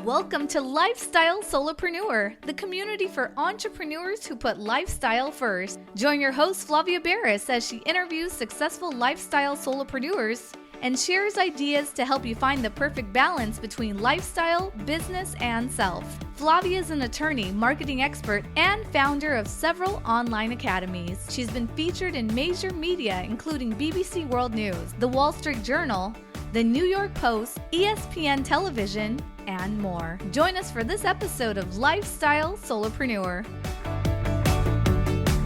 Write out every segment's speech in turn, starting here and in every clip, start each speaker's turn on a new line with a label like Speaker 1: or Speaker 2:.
Speaker 1: Welcome to Lifestyle Solopreneur, the community for entrepreneurs who put lifestyle first. Join your host, Flavia Berys, as she interviews successful lifestyle solopreneurs and shares ideas to help you find the perfect balance between lifestyle, business, and self. Flavia is an attorney, marketing expert, and founder of several online academies. She's been featured in major media, including BBC World News, The Wall Street Journal, The New York Post, ESPN Television, and more. Join us for this episode of Lifestyle Solopreneur.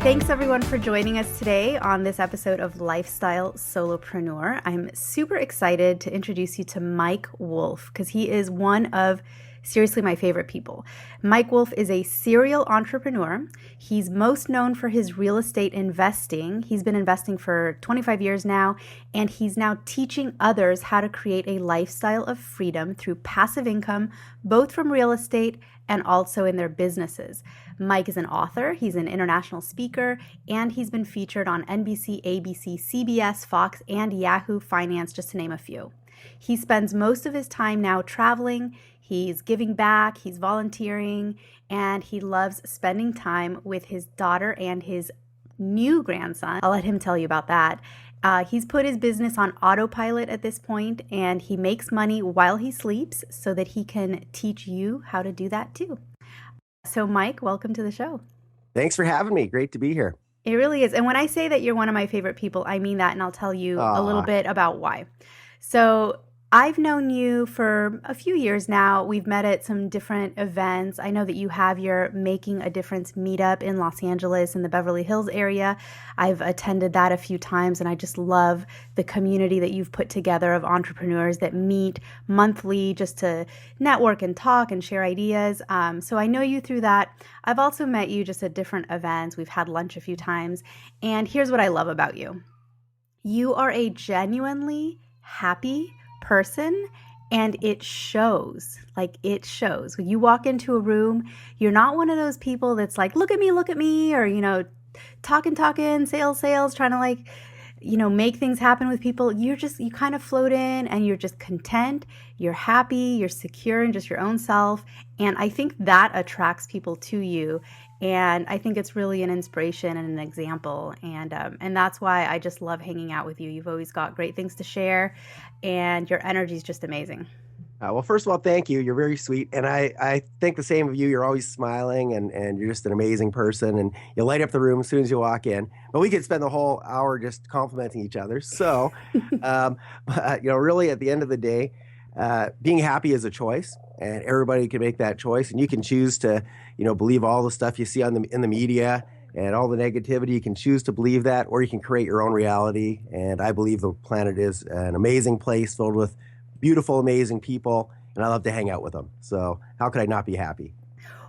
Speaker 2: Thanks everyone for joining us today on this episode of Lifestyle Solopreneur. I'm super excited to introduce you to Mike Wolf because he is one of seriously my favorite people. Mike Wolf is a serial entrepreneur. He's most known for his real estate investing. He's been investing for 25 years now, and he's now teaching others how to create a lifestyle of freedom through passive income, both from real estate and also in their businesses. Mike is an author, he's an international speaker, and he's been featured on NBC, ABC, CBS, Fox, and Yahoo Finance, just to name a few. He spends most of his time now traveling, he's giving back, he's volunteering, and he loves spending time with his daughter and his new grandson. I'll let him tell you about that. He's put his business on autopilot at this point, and he makes money while he sleeps so that he can teach you how to do that too. So Mike, welcome to the show.
Speaker 3: Thanks for having me. Great to be here.
Speaker 2: It really is. And when I say that you're one of my favorite people, I mean that, and I'll tell you a little bit about why. So I've known you for a few years now. We've met at some different events. I know that you have your Making a Difference meetup in Los Angeles in the Beverly Hills area. I've attended that a few times, and I just love the community that you've put together of entrepreneurs that meet monthly just to network and talk and share ideas. So I know you through that. I've also met you just at different events. We've had lunch a few times. And here's what I love about you. You are a genuinely happy person, and it shows. Like, it shows. When you walk into a room, you're not one of those people that's like, look at me, or, talking, sales, trying to make things happen with people. You kind of float in, and you're just content, you're happy, you're secure in just your own self. And I think that attracts people to you. And I think it's really an inspiration and an example. And that's why I just love hanging out with you. You've always got great things to share, and your energy is just amazing.
Speaker 3: Well, first of all, thank you. You're very sweet. And I think the same of you. You're always smiling, and you're just an amazing person. And you light up the room as soon as you walk in. But we could spend the whole hour just complimenting each other. So, really at the end of the day, being happy is a choice, and everybody can make that choice. And you can choose to, believe all the stuff you see in the media and all the negativity. You can choose to believe that, or you can create your own reality. And I believe the planet is an amazing place filled with beautiful, amazing people, and I love to hang out with them. So how could I not be happy?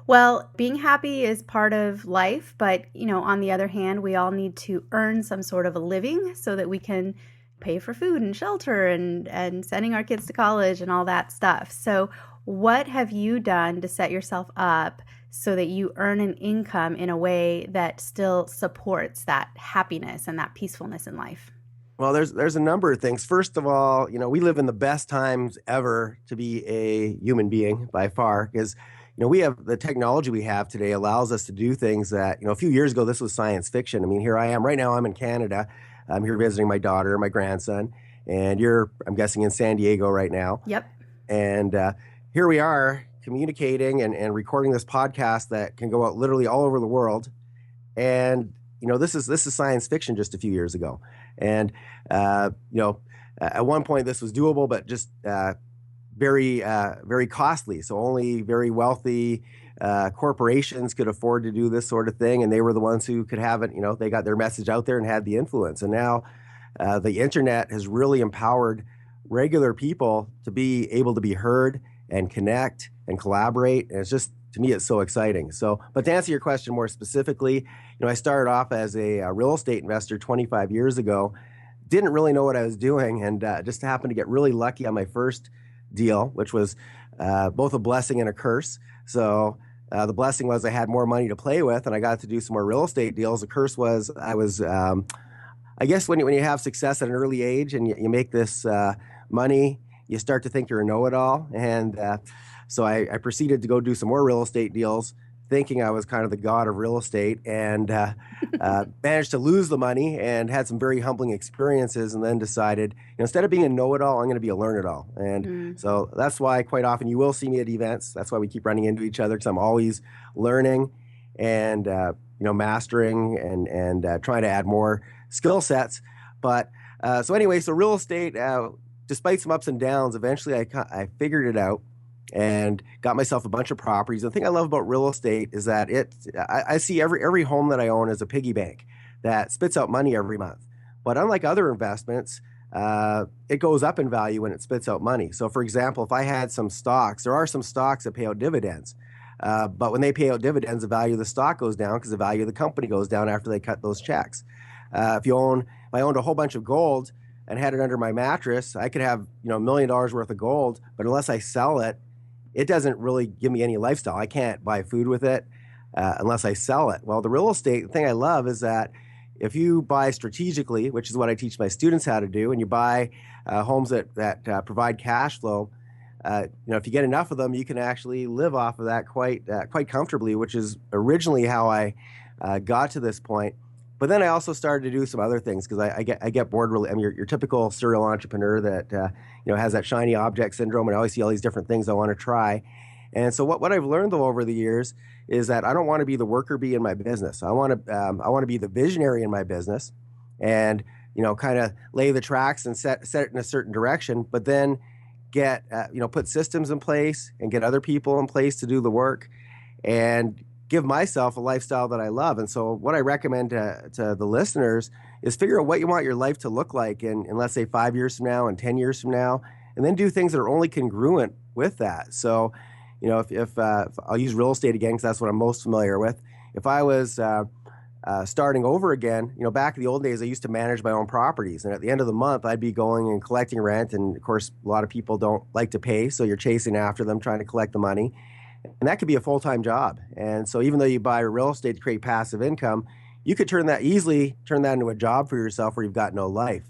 Speaker 2: Well, being happy is part of life, but, on the other hand, we all need to earn some sort of a living so that we can pay for food and shelter and sending our kids to college and all that stuff. So what have you done to set yourself up so that you earn an income in a way that still supports that happiness and that peacefulness in life?
Speaker 3: Well, there's a number of things. First of all, we live in the best times ever to be a human being by far, because we have the technology we have today allows us to do things that, a few years ago, this was science fiction. I mean, here I am right now. I'm in Canada. I'm here visiting my daughter, my grandson, and you're, I'm guessing, in San Diego right now.
Speaker 2: Yep.
Speaker 3: And here we are communicating and recording this podcast that can go out literally all over the world. And, this is science fiction just a few years ago. And, at one point this was doable, but just very, very costly. So only very wealthy corporations could afford to do this sort of thing. And they were the ones who could have it, they got their message out there and had the influence. And now the internet has really empowered regular people to be able to be heard and connect and collaborate. And it's just, to me, it's so exciting. So, but to answer your question more specifically, I started off as a real estate investor 25 years ago, didn't really know what I was doing, and just happened to get really lucky on my first deal, which was both a blessing and a curse. So the blessing was I had more money to play with, and I got to do some more real estate deals. The curse was I was, I guess when you have success at an early age and you make this money, you start to think you're a know-it-all. And so I proceeded to go do some more real estate deals, thinking I was kind of the god of real estate, and managed to lose the money and had some very humbling experiences, and then decided, instead of being a know-it-all, I'm going to be a learn-it-all. And so that's why quite often you will see me at events. That's why we keep running into each other, because I'm always learning and mastering and trying to add more skill sets. But so anyway, so real estate, despite some ups and downs, eventually I figured it out and got myself a bunch of properties. The thing I love about real estate is that I see every home that I own as a piggy bank that spits out money every month. But unlike other investments, it goes up in value when it spits out money. So for example, if I had some stocks, there are some stocks that pay out dividends. But when they pay out dividends, the value of the stock goes down because the value of the company goes down after they cut those checks. If I owned a whole bunch of gold and had it under my mattress, I could have $1 million worth of gold, but unless I sell it, it doesn't really give me any lifestyle. I can't buy food with it unless I sell it. Well, the real estate thing I love is that if you buy strategically, which is what I teach my students how to do, and you buy homes that provide cash flow, if you get enough of them, you can actually live off of that quite comfortably, which is originally how I got to this point. But then I also started to do some other things because I get bored really. I mean, your typical serial entrepreneur that has that shiny object syndrome, and I always see all these different things I want to try. And so what I've learned though over the years is that I don't want to be the worker bee in my business. I want to be the visionary in my business, and kind of lay the tracks and set it in a certain direction. But then get put systems in place and get other people in place to do the work, and give myself a lifestyle that I love. And so what I recommend to the listeners is figure out what you want your life to look like in let's say 5 years from now and 10 years from now, and then do things that are only congruent with that. So, if I'll use real estate again, because that's what I'm most familiar with. If I was starting over again, back in the old days, I used to manage my own properties. And at the end of the month, I'd be going and collecting rent. And of course, a lot of people don't like to pay. So you're chasing after them, trying to collect the money. And that could be a full-time job. And so even though you buy real estate to create passive income, you could easily turn that into a job for yourself where you've got no life.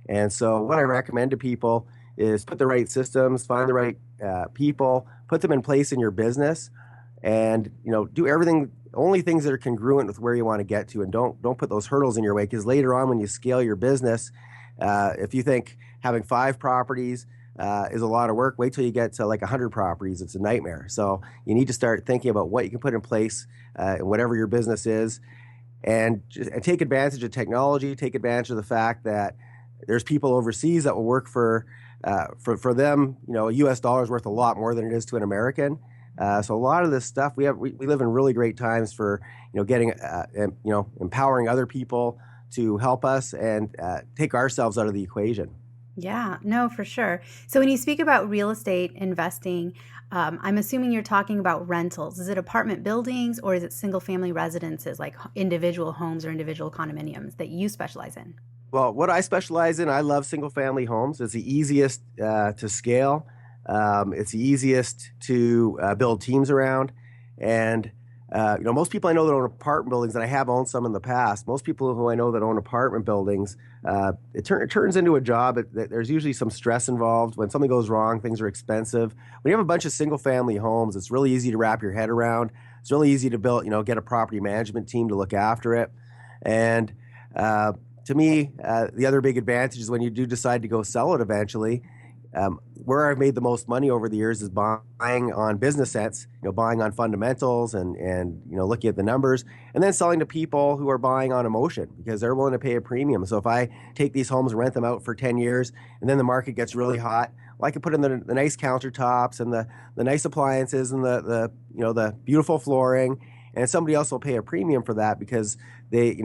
Speaker 3: And so what I recommend to people is put the right systems, find the right people, put them in place in your business, and do everything, only things that are congruent with where you want to get to, and don't put those hurdles in your way, because later on when you scale your business, if you think having 5 properties is a lot of work, wait till you get to like 100 properties. It's a nightmare. So you need to start thinking about what you can put in place in whatever your business is, and take advantage of technology, take advantage of the fact that there's people overseas that will work for them, a US dollar is worth a lot more than it is to an American. So a lot of this stuff, we live in really great times for, getting, empowering other people to help us and take ourselves out of the equation.
Speaker 2: Yeah, no, for sure. So when you speak about real estate investing, I'm assuming you're talking about rentals. Is it apartment buildings, or is it single family residences, like individual homes or individual condominiums that you specialize in?
Speaker 3: Well, what I specialize in, I love single family homes. It's the easiest to scale. It's the easiest to build teams around. And most people I know that own apartment buildings, and I have owned some in the past, most people who I know that own apartment buildings, it turns into a job. There's usually some stress involved. When something goes wrong, things are expensive. When you have a bunch of single-family homes, it's really easy to wrap your head around. It's really easy to build, get a property management team to look after it. And to me, the other big advantage is when you do decide to go sell it eventually, where I've made the most money over the years is buying on business sense, buying on fundamentals and looking at the numbers, and then selling to people who are buying on emotion because they're willing to pay a premium. So if I take these homes and rent them out for 10 years and then the market gets really hot, well, I can put in the nice countertops and the nice appliances and the beautiful flooring, and somebody else will pay a premium for that because they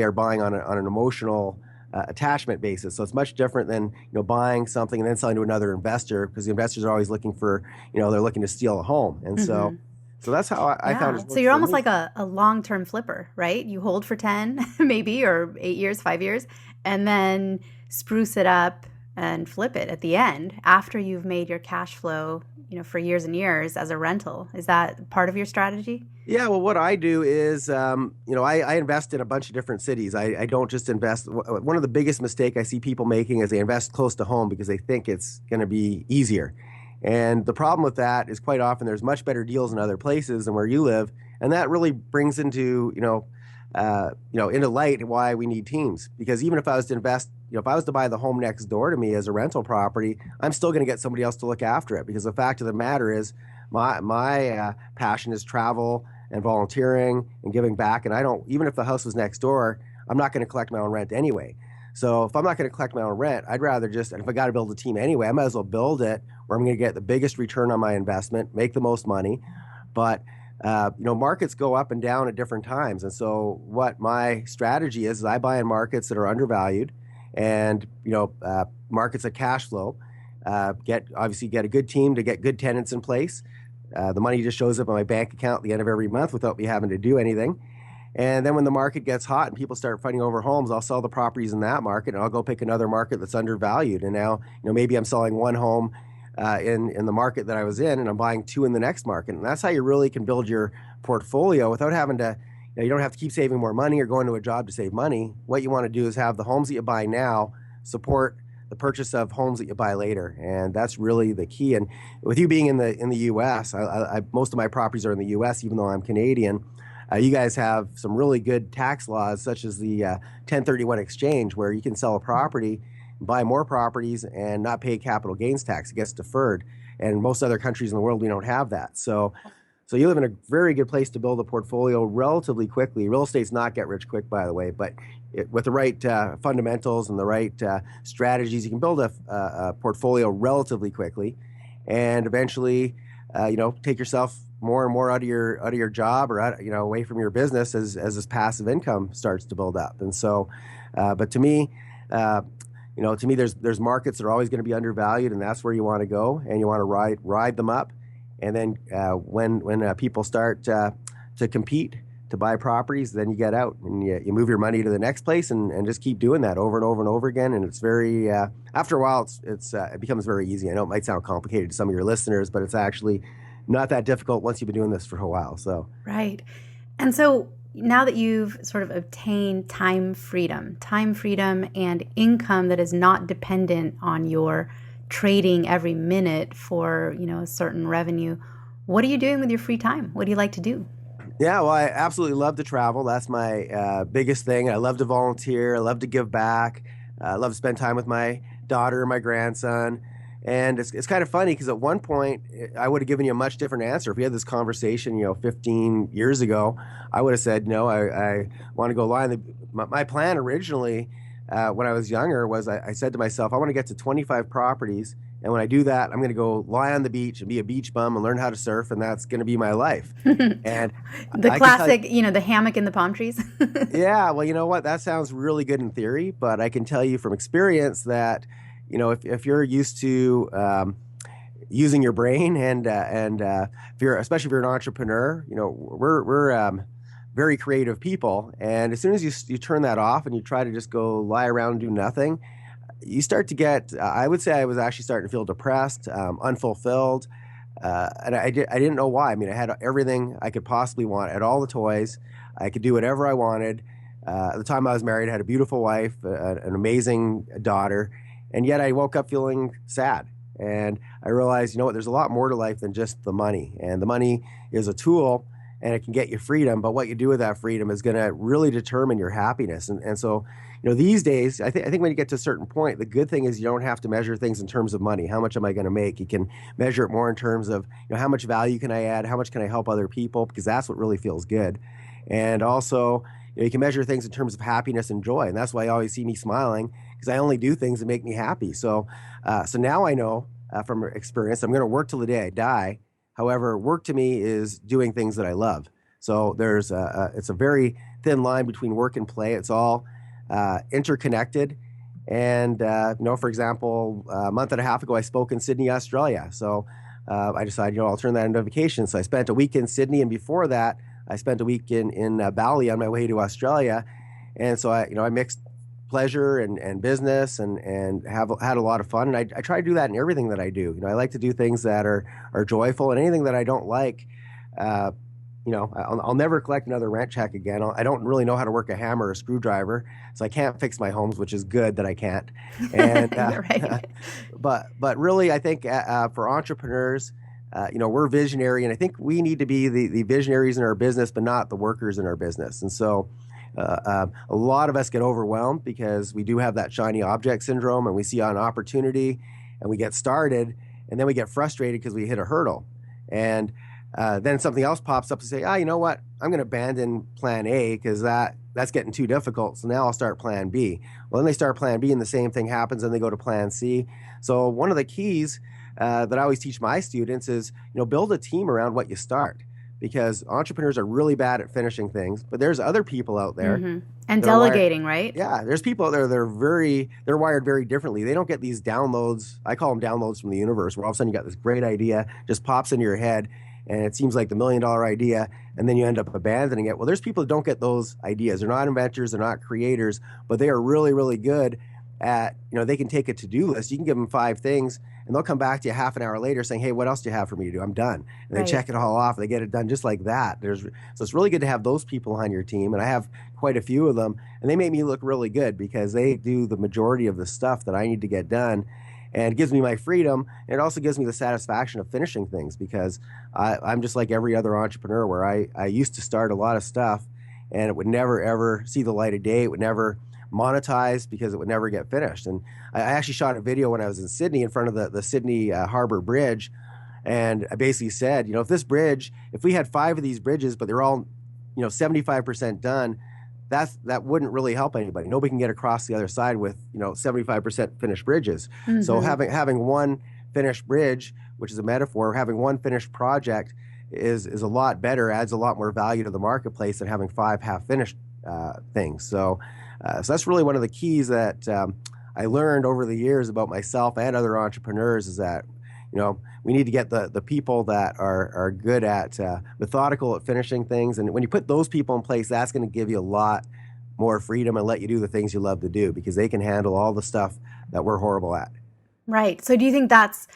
Speaker 3: are buying on an emotional attachment basis. So it's much different than buying something and then selling to another investor, because the investors are always looking for they're looking to steal a home. And so that's how I found it.
Speaker 2: So you're almost like a long-term flipper, right? You hold for 10 maybe, or 8 years, 5 years, and then spruce it up and flip it at the end after you've made your cash flow, for years and years as a rental. Is that part of your strategy?
Speaker 3: Yeah, well, what I do is, I invest in a bunch of different cities. I don't just invest. One of the biggest mistake I see people making is they invest close to home because they think it's going to be easier. And the problem with that is quite often there's much better deals in other places than where you live. And that really brings into, into light why we need teams. Because even if I was to invest, if I was to buy the home next door to me as a rental property, I'm still going to get somebody else to look after it. Because the fact of the matter is my passion is travel and volunteering and giving back. And even if the house was next door, I'm not going to collect my own rent anyway. So if I'm not going to collect my own rent, I'd rather and if I got to build a team anyway, I might as well build it where I'm going to get the biggest return on my investment, make the most money. But markets go up and down at different times. And so what my strategy is I buy in markets that are undervalued and, markets that cash flow, get a good team to get good tenants in place. The money just shows up in my bank account at the end of every month without me having to do anything. And then when the market gets hot and people start fighting over homes, I'll sell the properties in that market and I'll go pick another market that's undervalued. And now, maybe I'm selling one home in the market that I was in and I'm buying two in the next market. And that's how you really can build your portfolio without having to, you don't have to keep saving more money or going to a job to save money. What you want to do is have the homes that you buy now support the purchase of homes that you buy later. And that's really the key. And with you being in the U.S., most of my properties are in the U.S., even though I'm Canadian. You guys have some really good tax laws, such as the 1031 exchange, where you can sell a property, buy more properties, and not pay capital gains tax. It gets deferred. And most other countries in the world, we don't have that. So you live in a very good place to build a portfolio relatively quickly. Real estate's not get rich quick, by the way, but with the right fundamentals and the right strategies, you can build a portfolio relatively quickly, and eventually, take yourself more and more out of your job or away from your business as this passive income starts to build up. And so, but to me, there's markets that are always going to be undervalued, and that's where you want to go, and you want to ride them up. And then when people start to compete to buy properties, then you get out and you move your money to the next place and just keep doing that over and over and over again. And it's very after a while it becomes very easy. I know it might sound complicated to some of your listeners, but it's actually not that difficult once you've been doing this for a while. So
Speaker 2: right. And so now that you've sort of obtained time freedom and income that is not dependent on your trading every minute for, a certain revenue, what are you doing with your free time? What do you like to do?
Speaker 3: Yeah, well, I absolutely love to travel. That's my biggest thing. I love to volunteer. I love to give back. I love to spend time with my daughter and my grandson. And it's kind of funny because at one point I would have given you a much different answer. If we had this conversation, 15 years ago, I would have said, no, I want to go lie. My plan originally when I was younger was I said to myself, I want to get to 25 properties. And when I do that, I'm going to go lie on the beach and be a beach bum and learn how to surf. And that's going to be my life. And
Speaker 2: the classic, the hammock in the palm trees.
Speaker 3: Yeah. Well, you know what? That sounds really good in theory, but I can tell you from experience that, if you're used to using your brain and especially if you're an entrepreneur, we're very creative people. And as soon as you turn that off and you try to just go lie around and do nothing, you start to get, I would say I was actually starting to feel depressed, unfulfilled. And I didn't know why. I mean, I had everything I could possibly want. I had all the toys. I could do whatever I wanted. At the time I was married, I had a beautiful wife, an amazing daughter. And yet I woke up feeling sad. And I realized, there's a lot more to life than just the money. And the money is a tool and it can get you freedom. But what you do with that freedom is going to really determine your happiness. And so, these days, I think when you get to a certain point, the good thing is you don't have to measure things in terms of money. How much am I going to make? You can measure it more in terms of, how much value can I add? How much can I help other people? Because that's what really feels good. And also, you can measure things in terms of happiness and joy. And that's why you always see me smiling, because I only do things that make me happy. So now I know from experience, I'm going to work till the day I die. However, work to me is doing things that I love. So it's a very thin line between work and play. It's all interconnected. And, for example, a month and a half ago, I spoke in Sydney, Australia. So I decided, I'll turn that into a vacation. So I spent a week in Sydney. And before that, I spent a week in Bali on my way to Australia. And so I mixed pleasure and business and have had a lot of fun. And I try to do that in everything that I do. I like to do things that are joyful, and anything that I don't like, I'll never collect another rent check again. I don't really know how to work a hammer or a screwdriver, so I can't fix my homes, which is good that I can't. And
Speaker 2: right.
Speaker 3: but really, I think for entrepreneurs, we're visionary, and I think we need to be the visionaries in our business, but not the workers in our business. And so a lot of us get overwhelmed because we do have that shiny object syndrome, and we see an opportunity and we get started, and then we get frustrated because we hit a hurdle. And then something else pops up to say, you know what, I'm going to abandon plan A because that's getting too difficult. So now I'll start plan B. Well, then they start plan B and the same thing happens and they go to plan C. So one of the keys that I always teach my students is, build a team around what you start, because entrepreneurs are really bad at finishing things, but there's other people out there.
Speaker 2: Mm-hmm. And delegating, right?
Speaker 3: Yeah, there's people out there that are they're wired very differently. They don't get these downloads. I call them downloads from the universe, where all of a sudden you got this great idea, just pops into your head, and it seems like the $1 million idea, and then you end up abandoning it. Well, there's people that don't get those ideas. They're not inventors, they're not creators, but they are really, really good at, they can take a to-do list. You can give them 5 things, and they'll come back to you half an hour later saying, hey, what else do you have for me to do? I'm done. And they check it all off. They get it done just like that. So it's really good to have those people on your team, and I have quite a few of them, and they make me look really good because they do the majority of the stuff that I need to get done. And it gives me my freedom, and it also gives me the satisfaction of finishing things, because I'm just like every other entrepreneur, where I used to start a lot of stuff and it would never, ever see the light of day. It would never monetize because it would never get finished. And I actually shot a video when I was in Sydney in front of the Sydney Harbor Bridge. And I basically said, if we had 5 of these bridges, but they're all, 75% done, that wouldn't really help anybody. Nobody can get across the other side with 75% finished bridges. Mm-hmm. So having one finished bridge, which is a metaphor, having one finished project is a lot better, adds a lot more value to the marketplace than having 5 half finished things. So that's really one of the keys that I learned over the years about myself and other entrepreneurs, is that we need to get the people that are good at methodical at finishing things. And when you put those people in place, that's going to give you a lot more freedom and let you do the things you love to do, because they can handle all the stuff that we're horrible at.
Speaker 2: Right. So do you think that's,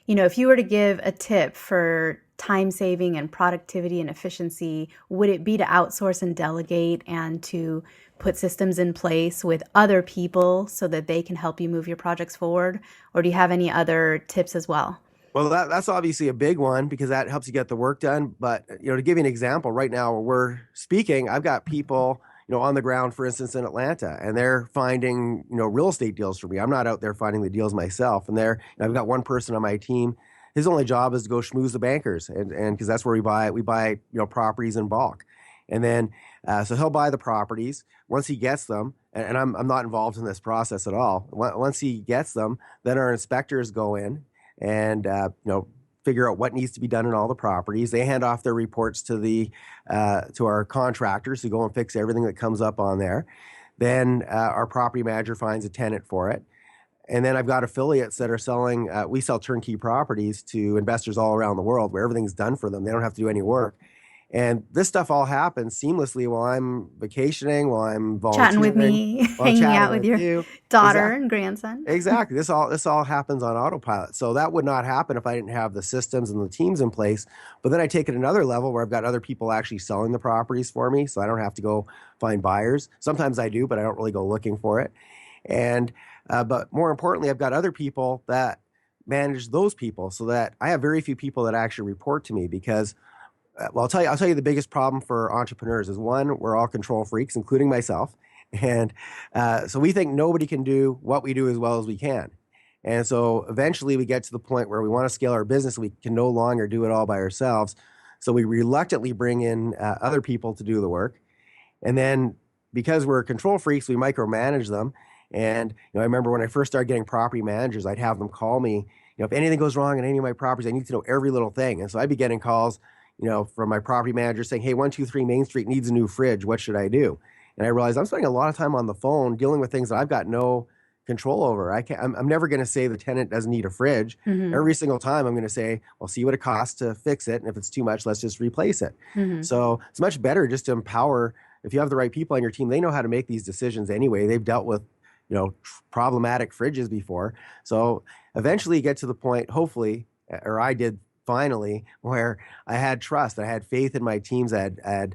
Speaker 2: if you were to give a tip for time saving and productivity and efficiency, would it be to outsource and delegate and to put systems in place with other people so that they can help you move your projects forward? Or do you have any other tips as well?
Speaker 3: Well, that's obviously a big one, because that helps you get the work done. But, to give you an example, right now where we're speaking, I've got people, on the ground, for instance, in Atlanta, and they're finding, real estate deals for me. I'm not out there finding the deals myself. And I've got one person on my team. His only job is to go schmooze the bankers, and because that's where we buy properties in bulk. And then, so he'll buy the properties. Once he gets them, and I'm not involved in this process at all. Once he gets them, then our inspectors go in and figure out what needs to be done in all the properties. They hand off their reports to our contractors who go and fix everything that comes up on there. Then our property manager finds a tenant for it. And then I've got affiliates that are selling, we sell turnkey properties to investors all around the world, where everything's done for them. They don't have to do any work. And this stuff all happens seamlessly while I'm vacationing, while I'm volunteering.
Speaker 2: Chatting with me, hanging out with your daughter and grandson.
Speaker 3: Exactly. This all happens on autopilot. So that would not happen if I didn't have the systems and the teams in place. But then I take it another level, where I've got other people actually selling the properties for me, so I don't have to go find buyers. Sometimes I do, but I don't really go looking for it. And but more importantly, I've got other people that manage those people, so that I have very few people that actually report to me, because I'll tell you the biggest problem for entrepreneurs is, one, we're all control freaks, including myself. And so we think nobody can do what we do as well as we can. And so eventually we get to the point where we want to scale our business. We can no longer do it all by ourselves. So we reluctantly bring in other people to do the work. And then because we're control freaks, we micromanage them. And I remember when I first started getting property managers, I'd have them call me, if anything goes wrong in any of my properties, I need to know every little thing. And so I'd be getting calls from my property manager saying, hey, 123 Main Street needs a new fridge. What should I do? And I realized I'm spending a lot of time on the phone dealing with things that I've got no control over. I'm never going to say the tenant doesn't need a fridge. Mm-hmm. Every single time I'm going to say, well, see what it costs to fix it. And if it's too much, let's just replace it. Mm-hmm. So it's much better just to empower. If you have the right people on your team, they know how to make these decisions anyway. They've dealt with problematic fridges before. So eventually you get to the point, hopefully, or I did finally, where I had trust. I had faith in my teams. I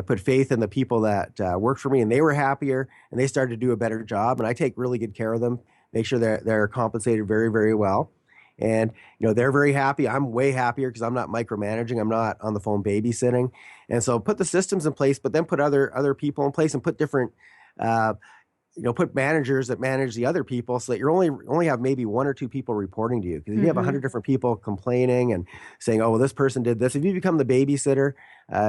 Speaker 3: put faith in the people that worked for me, and they were happier, and they started to do a better job. And I take really good care of them, make sure they're compensated very, very well. And, they're very happy. I'm way happier because I'm not micromanaging. I'm not on the phone babysitting. And so put the systems in place, but then put other people in place and put different, put managers that manage the other people so that you only have maybe one or two people reporting to you. Because if you have 100 different people complaining and saying, oh, well, this person did this, if you become the babysitter,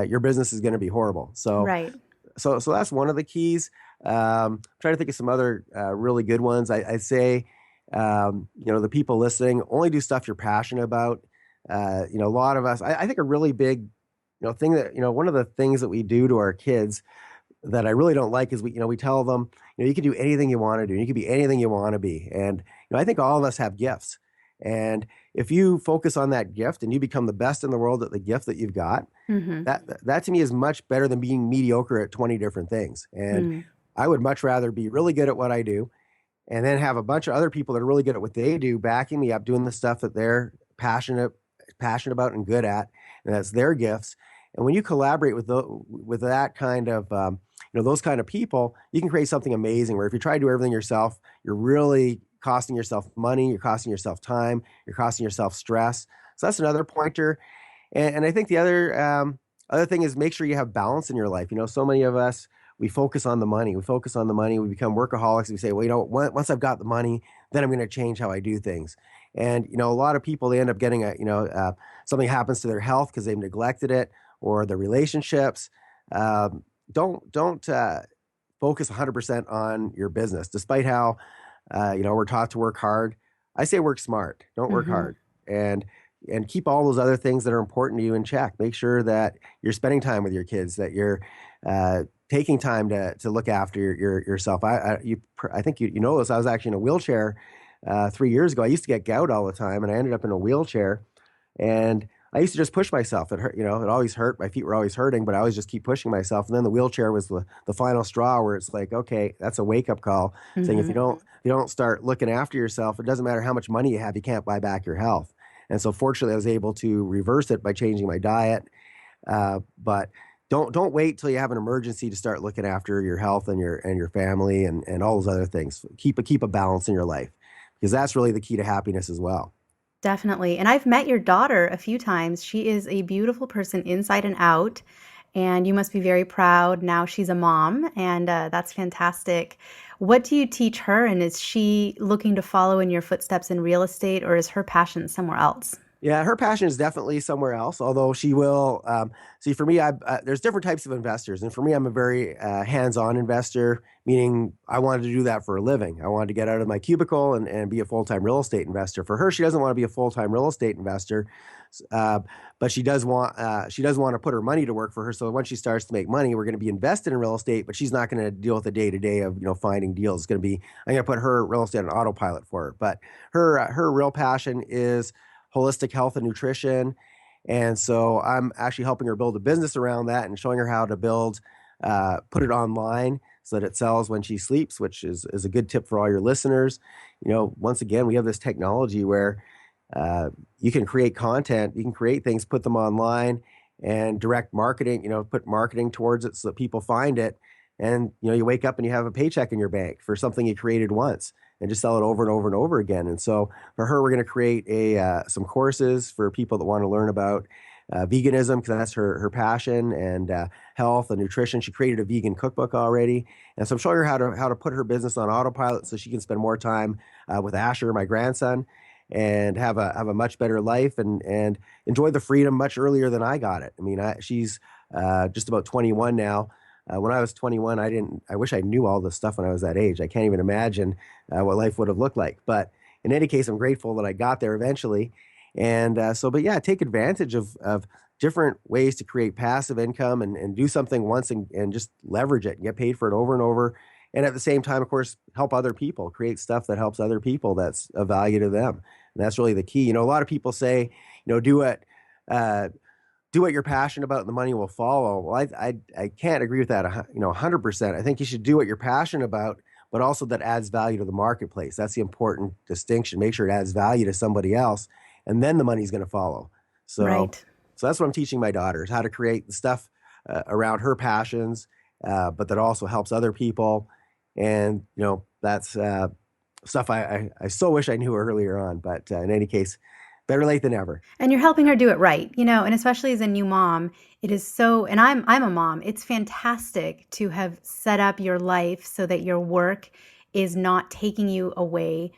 Speaker 3: your business is going to be horrible. So,
Speaker 2: right.
Speaker 3: So that's one of the keys. Trying to think of some other really good ones. I'd say, the people listening, only do stuff you're passionate about. A lot of us, I think a really big, thing that, one of the things that we do to our kids that I really don't like is we tell them, you can do anything you want to do. You can be anything you want to be. And, I think all of us have gifts. And if you focus on that gift and you become the best in the world at the gift that you've got, that to me is much better than being mediocre at 20 different things. And I would much rather be really good at what I do and then have a bunch of other people that are really good at what they do, backing me up, doing the stuff that they're passionate about and good at, and that's their gifts. And when you collaborate with that kind of, those kind of people, you can create something amazing. Where if you try to do everything yourself, you're really costing yourself money, you're costing yourself time, you're costing yourself stress. So that's another pointer. And I think the other thing is make sure you have balance in your life. So many of us, we focus on the money. We become workaholics. We say, well, once I've got the money, then I'm going to change how I do things. And, a lot of people, they end up getting something happens to their health because they've neglected it, or their relationships. Don't focus 100% on your business, despite how, we're taught to work hard. I say work smart, don't work hard. And keep all those other things that are important to you in check. Make sure that you're spending time with your kids, that you're taking time to look after yourself. I think you know this. I was actually in a wheelchair 3 years ago. I used to get gout all the time, and I ended up in a wheelchair. And I used to just push myself. It hurt, it always hurt. My feet were always hurting, but I always just keep pushing myself. And then the wheelchair was the final straw, where it's like, okay, that's a wake up call, saying if you don't start looking after yourself, it doesn't matter how much money you have, you can't buy back your health. And so fortunately, I was able to reverse it by changing my diet. But don't wait till you have an emergency to start looking after your health and your family and all those other things. Keep a balance in your life, because that's really the key to happiness as well.
Speaker 2: Definitely. And I've met your daughter a few times. She is a beautiful person inside and out, and you must be very proud. Now she's a mom, and that's fantastic. What do you teach her, and is she looking to follow in your footsteps in real estate, or is her passion somewhere else?
Speaker 3: Yeah, her passion is definitely somewhere else, although she will see, for me, there's different types of investors. And for me, I'm a very hands-on investor, meaning I wanted to do that for a living. I wanted to get out of my cubicle and be a full-time real estate investor. For her, she doesn't want to be a full-time real estate investor, but she does want to put her money to work for her. So once she starts to make money, we're going to be invested in real estate, but she's not going to deal with the day-to-day of finding deals. I'm going to put her real estate on autopilot for her. But her real passion is holistic health and nutrition. And so I'm actually helping her build a business around that and showing her how to put it online so that it sells when she sleeps, which is a good tip for all your listeners. Once again, we have this technology where you can create content, you can create things, put them online, and direct marketing, put marketing towards it so that people find it. And, you wake up and you have a paycheck in your bank for something you created once, and just sell it over and over and over again. And so for her, we're going to create some courses for people that want to learn about veganism, because that's her passion, and health and nutrition. She created a vegan cookbook already. And so I'm showing her how to put her business on autopilot so she can spend more time with Asher, my grandson, and have a much better life and enjoy the freedom much earlier than I got it. I mean, she's just about 21 now. When I was 21, I wish I knew all this stuff when I was that age. I can't even imagine what life would have looked like. But in any case, I'm grateful that I got there eventually. And but yeah, take advantage of different ways to create passive income and do something once and just leverage it and get paid for it over and over. And at the same time, of course, help other people, create stuff that helps other people that's of value to them. And that's really the key. A lot of people say, do what you're passionate about and the money will follow. Well, I can't agree with that, 100%. I think you should do what you're passionate about but also that adds value to the marketplace. That's the important distinction. Make sure it adds value to somebody else, and then the money's going to follow. So,
Speaker 2: Right.
Speaker 3: so that's what I'm teaching my daughters, how to create the stuff around her passions, but that also helps other people. And, that's stuff I so wish I knew earlier on. But in any case, better late than never.
Speaker 2: And you're helping her do it right, and especially as a new mom, it is so, and I'm a mom. It's fantastic to have set up your life so that your work is not taking you away,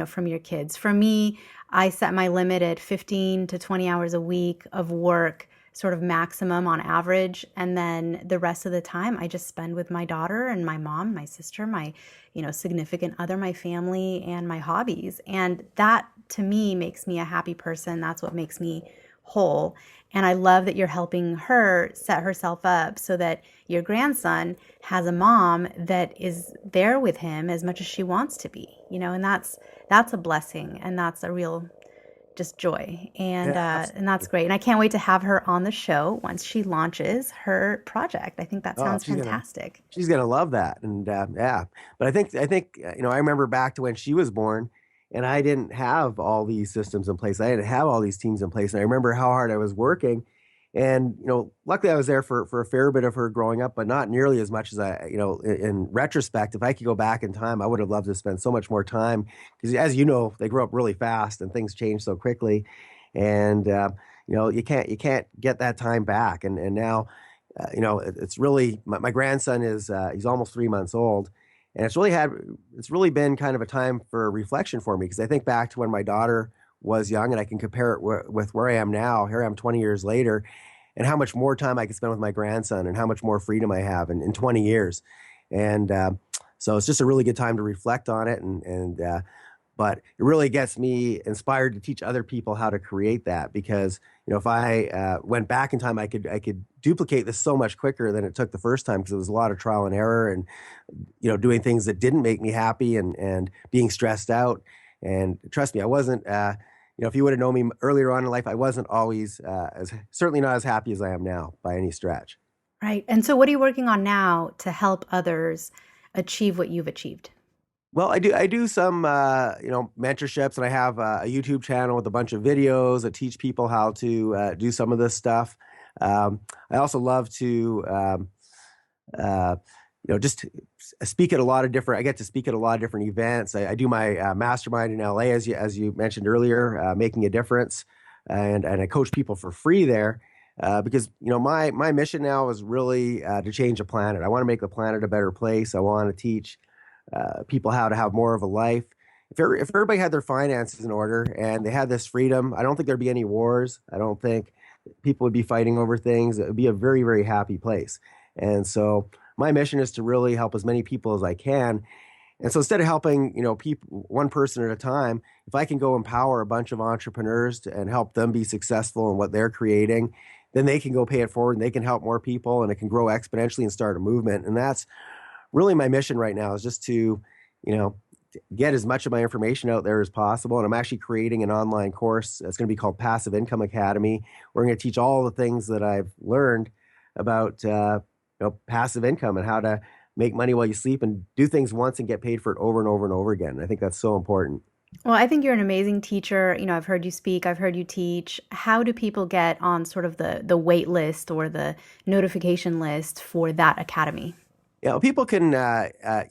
Speaker 2: from your kids. For me, I set my limit at 15 to 20 hours a week of work, sort of maximum on average. And then the rest of the time I just spend with my daughter and my mom, my sister, my, significant other, my family, and my hobbies. And that to me makes me a happy person. That's what makes me whole. And I love that you're helping her set herself up so that your grandson has a mom that is there with him as much as she wants to be, and that's a blessing, and that's a real just joy. And and that's great. And I can't wait to have her on the show once she launches her project. I think that sounds fantastic.
Speaker 3: She's gonna love that. And yeah, but I think I remember back to when she was born, and I didn't have all these systems in place. I didn't have all these teams in place. And I remember how hard I was working. And, luckily I was there for a fair bit of her growing up, but not nearly as much as in retrospect, if I could go back in time, I would have loved to spend so much more time, because as you know, they grow up really fast and things change so quickly. And, you can't get that time back. And now, it's really, my grandson is, he's almost 3 months old. And it's really been kind of a time for reflection for me, because I think back to when my daughter was young, and I can compare it with where I am now. Here I am 20 years later, and how much more time I can spend with my grandson, and how much more freedom I have in 20 years. And so it's just a really good time to reflect on it. But it really gets me inspired to teach other people how to create that, because if I went back in time, I could duplicate this so much quicker than it took the first time, because it was a lot of trial and error, and doing things that didn't make me happy, and being stressed out. And trust me, I wasn't. If you would have known me earlier on in life, I wasn't always certainly not as happy as I am now by any stretch.
Speaker 2: Right. And so what are you working on now to help others achieve what you've achieved?
Speaker 3: Well, I do some, mentorships, and I have a YouTube channel with a bunch of videos that teach people how to do some of this stuff. I also love to, just speak at a lot of different. I get to speak at a lot of different events. I do my mastermind in LA, as you mentioned earlier, making a difference, and I coach people for free there. Because my mission now is really to change the planet. I want to make the planet a better place. I want to teach people how to have more of a life. If everybody had their finances in order and they had this freedom, I don't think there'd be any wars. I don't think people would be fighting over things. It would be a very, very happy place. And so my mission is to really help as many people as I can. And so instead of helping, people one person at a time, if I can go empower a bunch of entrepreneurs and help them be successful in what they're creating, then they can go pay it forward, and they can help more people, and it can grow exponentially and start a movement. And that's really my mission right now, is just to, get as much of my information out there as possible. And I'm actually creating an online course that's going to be called Passive Income Academy. We're going to teach all the things that I've learned about, passive income, and how to make money while you sleep, and do things once and get paid for it over and over and over again. And I think that's so important.
Speaker 2: Well, I think you're an amazing teacher. I've heard you speak, I've heard you teach. How do people get on sort of the wait list or the notification list for that academy?
Speaker 3: Yeah, people can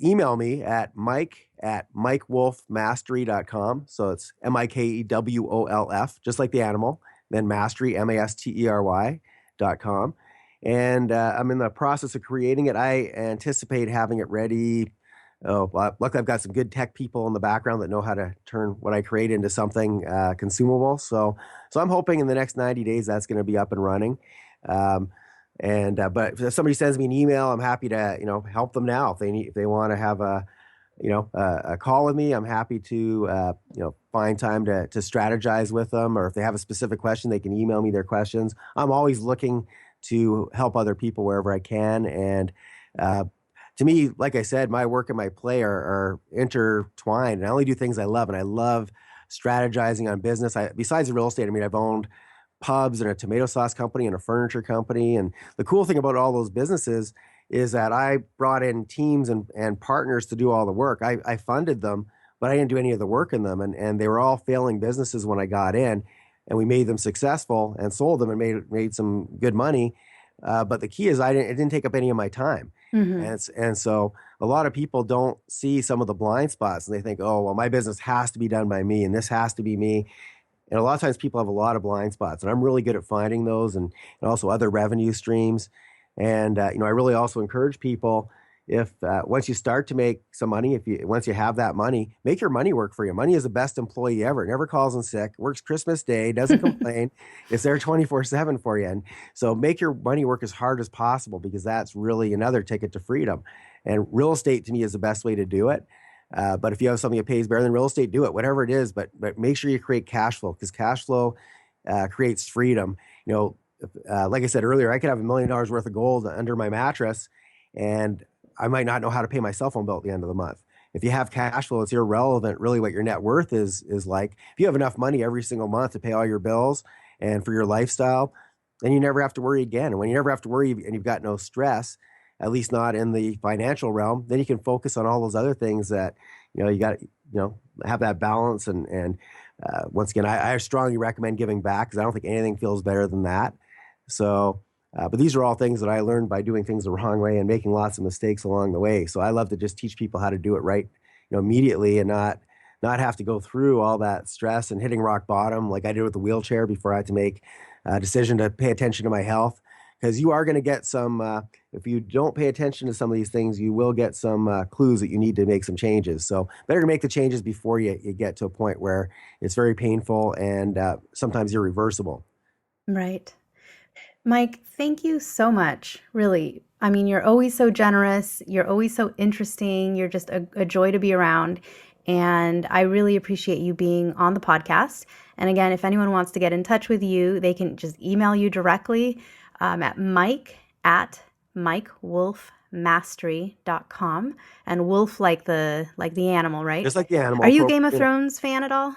Speaker 3: email me at mike@mikewolfmastery.com. So it's MIKEWOLF, just like the animal, then mastery, MASTERY.com. And I'm in the process of creating it. I anticipate having it ready. Luckily, I've got some good tech people in the background that know how to turn what I create into something consumable. So I'm hoping in the next 90 days that's going to be up and running. But if somebody sends me an email, I'm happy to help them now. If they want to have a call with me, I'm happy to find time to strategize with them. Or if they have a specific question, they can email me their questions. I'm always looking to help other people wherever I can. And to me, like I said, my work and my play are intertwined. And I only do things I love, and I love strategizing on business. Besides the real estate, I've owned pubs and a tomato sauce company and a furniture company. And the cool thing about all those businesses is that I brought in teams and partners to do all the work. I funded them, but I didn't do any of the work in them. And they were all failing businesses when I got in, and we made them successful and sold them and made some good money. But the key is it didn't take up any of my time. And so a lot of people don't see some of the blind spots, and they think, oh, well, my business has to be done by me and this has to be me. And a lot of times people have a lot of blind spots, and I'm really good at finding those and also other revenue streams. And, I really also encourage people, if once you start to make some money, once you have that money, make your money work for you. Money is the best employee ever. Never calls in sick, works Christmas Day, doesn't complain. It's there 24/7 for you. And so make your money work as hard as possible, because that's really another ticket to freedom. And real estate to me is the best way to do it. But if you have something that pays better than real estate, do it, whatever it is. But make sure you create cash flow, because cash flow creates freedom. Like I said earlier, I could have $1 million worth of gold under my mattress, and I might not know how to pay my cell phone bill at the end of the month. If you have cash flow, it's irrelevant really what your net worth is like. If you have enough money every single month to pay all your bills and for your lifestyle, then you never have to worry again. And when you never have to worry and you've got no stress, at least not in the financial realm, then you can focus on all those other things that, you got to, have that balance. And once again, I strongly recommend giving back, because I don't think anything feels better than that. So, but these are all things that I learned by doing things the wrong way and making lots of mistakes along the way. So I love to just teach people how to do it right, immediately, and not have to go through all that stress and hitting rock bottom like I did with the wheelchair before I had to make a decision to pay attention to my health. Because you are going to get some, if you don't pay attention to some of these things, you will get some clues that you need to make some changes. So better to make the changes before you get to a point where it's very painful and sometimes irreversible.
Speaker 2: Right. Mike, thank you so much. Really. I mean, you're always so generous. You're always so interesting. You're just a joy to be around. And I really appreciate you being on the podcast. And again, if anyone wants to get in touch with you, they can just email you directly at mike@mikewolfmastery.com. And wolf like the animal, right?
Speaker 3: Just like the animal.
Speaker 2: Are you a Game of Thrones fan at all?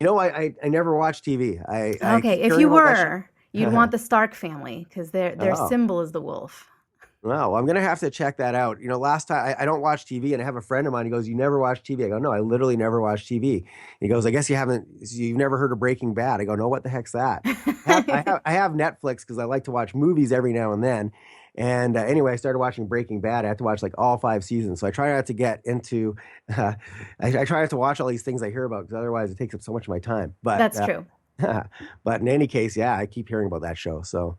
Speaker 3: I never watch TV.
Speaker 2: Okay, if you were, you'd want the Stark family, because their symbol is the wolf.
Speaker 3: Well, I'm going to have to check that out. Last time I don't watch TV, and I have a friend of mine, he goes, "You never watch TV?" I go, "No, I literally never watch TV." And he goes, "I guess you've never heard of Breaking Bad." I go, "No, what the heck's that?" I have Netflix because I like to watch movies every now and then. And anyway, I started watching Breaking Bad. I have to watch like all 5 seasons. So I try not to get into, I try not to watch all these things I hear about, because otherwise it takes up so much of my time. But
Speaker 2: that's true.
Speaker 3: But in any case, yeah, I keep hearing about that show. So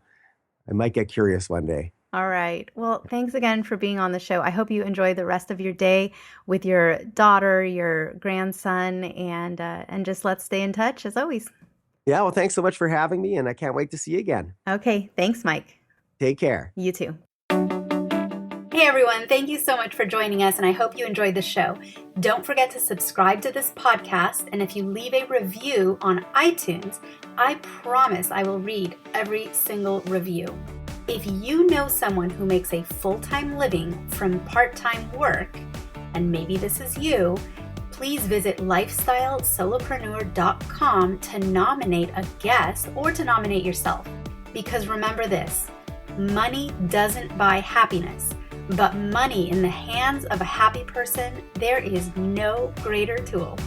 Speaker 3: I might get curious one day.
Speaker 2: All right. Well, thanks again for being on the show. I hope you enjoy the rest of your day with your daughter, your grandson, and just let's stay in touch as always.
Speaker 3: Yeah. Well, thanks so much for having me, and I can't wait to see you again.
Speaker 2: Okay. Thanks, Mike.
Speaker 3: Take care.
Speaker 2: You too. Hey everyone, thank you so much for joining us, and I hope you enjoyed the show. Don't forget to subscribe to this podcast, and if you leave a review on iTunes, I promise I will read every single review. If you know someone who makes a full-time living from part-time work, and maybe this is you, please visit LIFESTYLESOLOPRENEUR.com to nominate a guest or to nominate yourself. Because remember this, money doesn't buy happiness, but money in the hands of a happy person, there is no greater tool.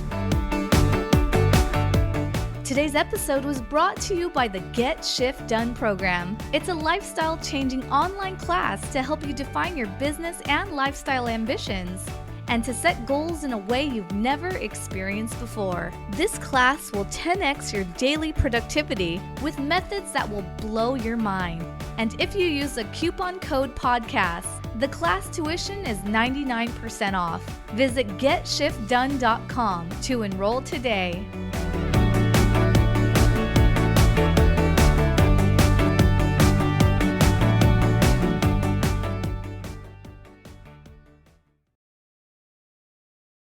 Speaker 1: Today's episode was brought to you by the Get Shift Done program. It's a lifestyle-changing online class to help you define your business and lifestyle ambitions, and to set goals in a way you've never experienced before. This class will 10x your daily productivity with methods that will blow your mind. And if you use a coupon code podcast, the class tuition is 99% off. Visit GetShiftDone.com to enroll today.